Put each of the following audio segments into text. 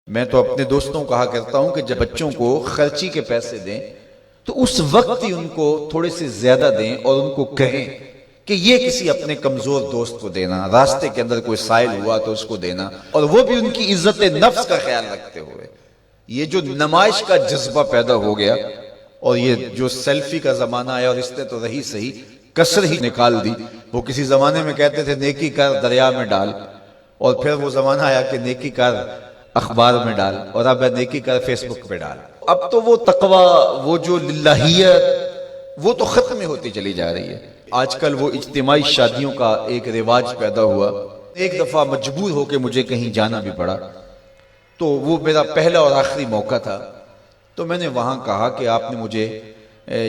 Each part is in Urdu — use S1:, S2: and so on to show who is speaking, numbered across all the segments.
S1: میں تو اپنے دوستوں کو کہا کرتا ہوں کہ جب بچوں کو خرچی کے پیسے دیں تو اس وقت ہی ان کو تھوڑے سے زیادہ دیں اور ان کو کہیں کہ یہ کسی اپنے کمزور دوست کو دینا، راستے کے اندر کوئی سائل ہوا تو اس کو دینا، اور وہ بھی ان کی عزت نفس کا خیال رکھتے ہوئے۔ یہ جو نمائش کا جذبہ پیدا ہو گیا اور یہ جو سیلفی کا زمانہ آیا، اور اس نے تو رہی صحیح کسر ہی نکال دی۔ وہ کسی زمانے میں کہتے تھے نیکی کر دریا میں ڈال، اور پھر وہ زمانہ آیا کہ نیکی کر اخبار میں ڈال، اور اب نیکی کر فیس بک پہ ڈال۔ اب تو وہ تقوی، وہ جو للہیت، وہ تو ختم ہوتی چلی جا رہی ہے۔ آج کل وہ اجتماعی شادیوں کا ایک رواج پیدا ہوا۔ ایک دفعہ مجبور ہو کے مجھے کہیں جانا بھی پڑا، تو وہ میرا پہلا اور آخری موقع تھا۔ تو میں نے وہاں کہا کہ آپ نے مجھے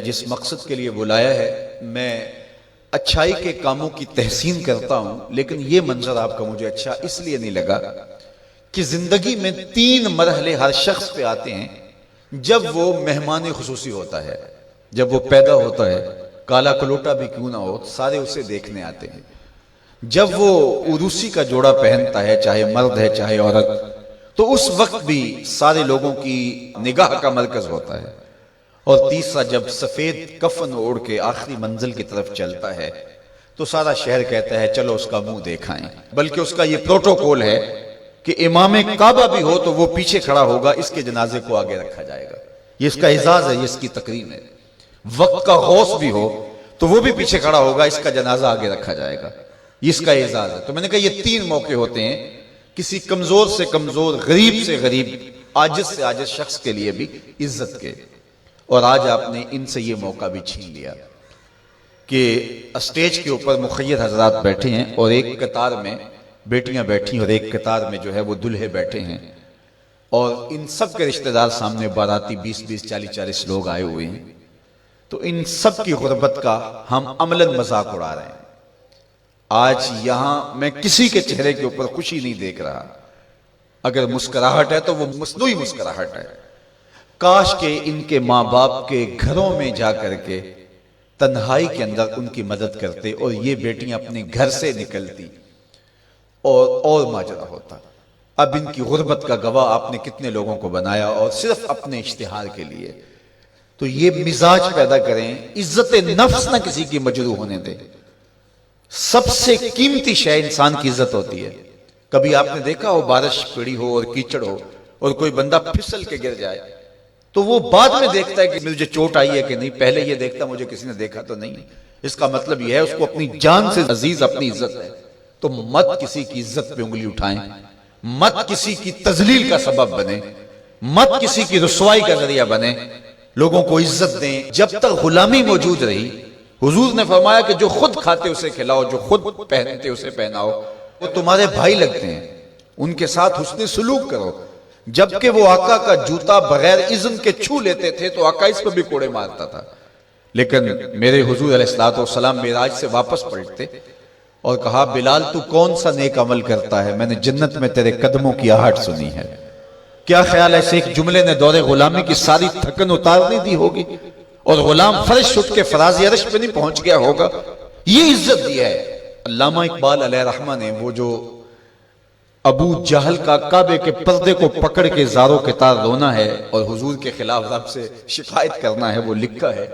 S1: جس مقصد کے لیے بلایا ہے، میں اچھائی کے کاموں کی تحسین کرتا ہوں، لیکن یہ منظر آپ کا مجھے اچھا اس لیے نہیں لگا کہ زندگی میں 3 مرحلے ہر شخص پہ آتے ہیں جب وہ مہمان خصوصی ہوتا ہے، جب وہ پیدا ہوتا ہے، کالا کلوٹا بھی کیوں نہ ہو، سارے اسے دیکھنے آتے ہیں۔ جب وہ عروسی کا جوڑا پہنتا ہے، چاہے مرد ہے چاہے عورت، تو اس وقت بھی سارے لوگوں کی نگاہ کا مرکز ہوتا ہے۔ اور تیسرا، جب سفید کفن اوڑھ کے آخری منزل کی طرف چلتا ہے تو سارا شہر کہتا ہے چلو اس کا منہ دیکھائیں۔ بلکہ اس کا یہ پروٹوکول ہے کہ امام کعبہ بھی ہو تو وہ پیچھے کھڑا ہوگا، اس کے جنازے کو آگے رکھا جائے گا۔ یہ اس کا اعزاز ہے، یہ اس کی تکریم ہے۔ وقت کا غوث بھی ہو تو وہ بھی پیچھے کھڑا ہوگا، اس کا جنازہ آگے رکھا جائے گا، یہ اس کا اعزاز ہے۔ تو میں نے کہا یہ 3 موقع ہوتے ہیں کسی کمزور سے کمزور، غریب سے غریب، عاجز سے عاجز شخص کے لیے بھی عزت کے، اور آج آپ نے ان سے یہ موقع بھی چھین لیا کہ اسٹیج کے اوپر مخیر حضرات بیٹھے ہیں، اور ایک قطار میں بیٹیاں بیٹھی اور ایک قطار میں جو ہے وہ دلہے بیٹھے ہیں، اور ان سب کے رشتہ دار سامنے، باراتی 20-20 40-40 لوگ آئے ہوئے ہیں۔ تو ان سب کی غربت کا ہم عملاً مذاق اڑا رہے ہیں۔ آج یہاں میں کسی کے چہرے کے اوپر خوشی نہیں دیکھ رہا، اگر مسکراہٹ ہے تو وہ مصنوعی مسکراہٹ ہے۔ کاش کہ ان کے ماں باپ کے گھروں میں جا کر کے تنہائی کے اندر ان کی مدد کرتے، اور یہ بیٹیاں اپنے گھر سے نکلتی اور ماجرا ہوتا۔ اب ان کی غربت کا گواہ آپ نے کتنے لوگوں کو بنایا، اور صرف اپنے اشتہار کے لیے۔ تو یہ مزاج پیدا کریں، عزت نفس نہ کسی کی مجروح ہونے دے۔ سب سے قیمتی شے انسان کی عزت ہوتی ہے۔ کبھی آپ نے دیکھا ہو بارش پڑی ہو اور کیچڑ ہو اور کوئی بندہ پھسل کے گر جائے تو وہ بعد میں دیکھتا ہے کہ مجھے چوٹ آئی ہے کہ نہیں، پہلے یہ دیکھتا مجھے کسی نے دیکھا تو نہیں۔ اس کا مطلب یہ ہے اس کو اپنی جان سے عزیز اپنی عزت ہے۔ تو مت کسی کی عزت پہ انگلی اٹھائیں، مت کسی کی تذلیل کا سبب بنے، مت کسی کی رسوائی کا ذریعہ بنے۔ لوگوں کو عزت دیں۔ جب تک غلامی موجود رہی، حضور نے فرمایا کہ جو خود کھاتے اسے کھلاؤ، جو خود پہنتے اسے پہناؤ۔ وہ تمہارے بھائی لگتے ہیں، ان کے ساتھ حسن سلوک کرو۔ جبکہ وہ آقا کا جوتا بغیر اذن کے چھو لیتے تھے تو آقا اس پہ بھی کوڑے مارتا تھا، لیکن میرے حضور علیہ السلام معراج سے واپس پلٹتے اور کہا بلال تو کون سا نیک عمل کرتا ہے، میں نے جنت میں تیرے قدموں کی آہٹ سنی ہے۔ کیا خیال ہے ایسے ایک جملے نے دور غلامی کی ساری تھکن اتارنے دی ہوگی، اور غلام فرش اٹھ کے فراز عرش پہ نہیں پہنچ گیا ہوگا؟ یہ عزت دی ہے۔ علامہ اقبال علیہ رحمہ نے وہ جو ابو جہل کا کعبے کے پردے کو پکڑ کے زاروں کے تار رونا ہے اور حضور کے خلاف رب سے شکایت کرنا ہے، وہ لکھا ہے۔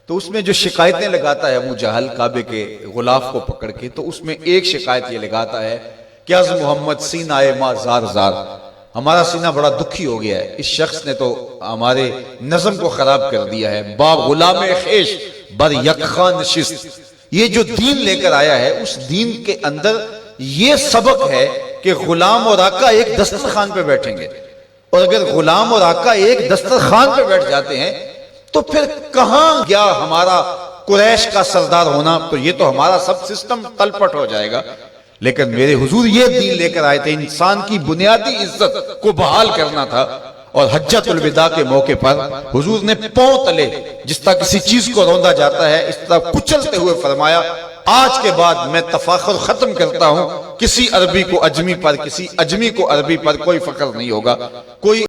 S1: تو اس میں جو شکایتیں لگاتا ہے ابو جہل کعبے کے غلاف کو پکڑ کے، تو اس میں ایک شکایت یہ لگاتا ہے کہ از محمد سینہ ما زار زار، ہمارا سینہ بڑا دکھی ہو گیا ہے، اس شخص نے تو ہمارے نظم کو خراب کر دیا ہے۔ با غلام خیش بر یکخان نشست، یہ جو دین لے کر آیا ہے اس دین کے اندر یہ سبق ہے کہ غلام اور آقا ایک دسترخوان پہ بیٹھیں گے، اور اگر غلام اور آقا ایک دسترخوان پہ بیٹھ جاتے ہیں تو پھر کہاں گیا ہمارا قریش کا سردار ہونا؟ تو یہ تو ہمارا سب سسٹم تلپٹ ہو جائے گا۔ لیکن میرے حضور یہ دین لے کر آئے تھے، انسان کی بنیادی عزت کو بحال کرنا تھا۔ اور حجۃ الوداع کے موقع پر حضور نے پاؤں تلے جس طرح کسی چیز کو روندا جاتا ہے اس طرح کچلتے ہوئے فرمایا آج کے بعد میں تفاخر ختم کرتا ہوں، کسی عربی کو اجمی پر، کسی اجمی کو عربی پر کوئی فخر نہیں ہوگا۔ کوئی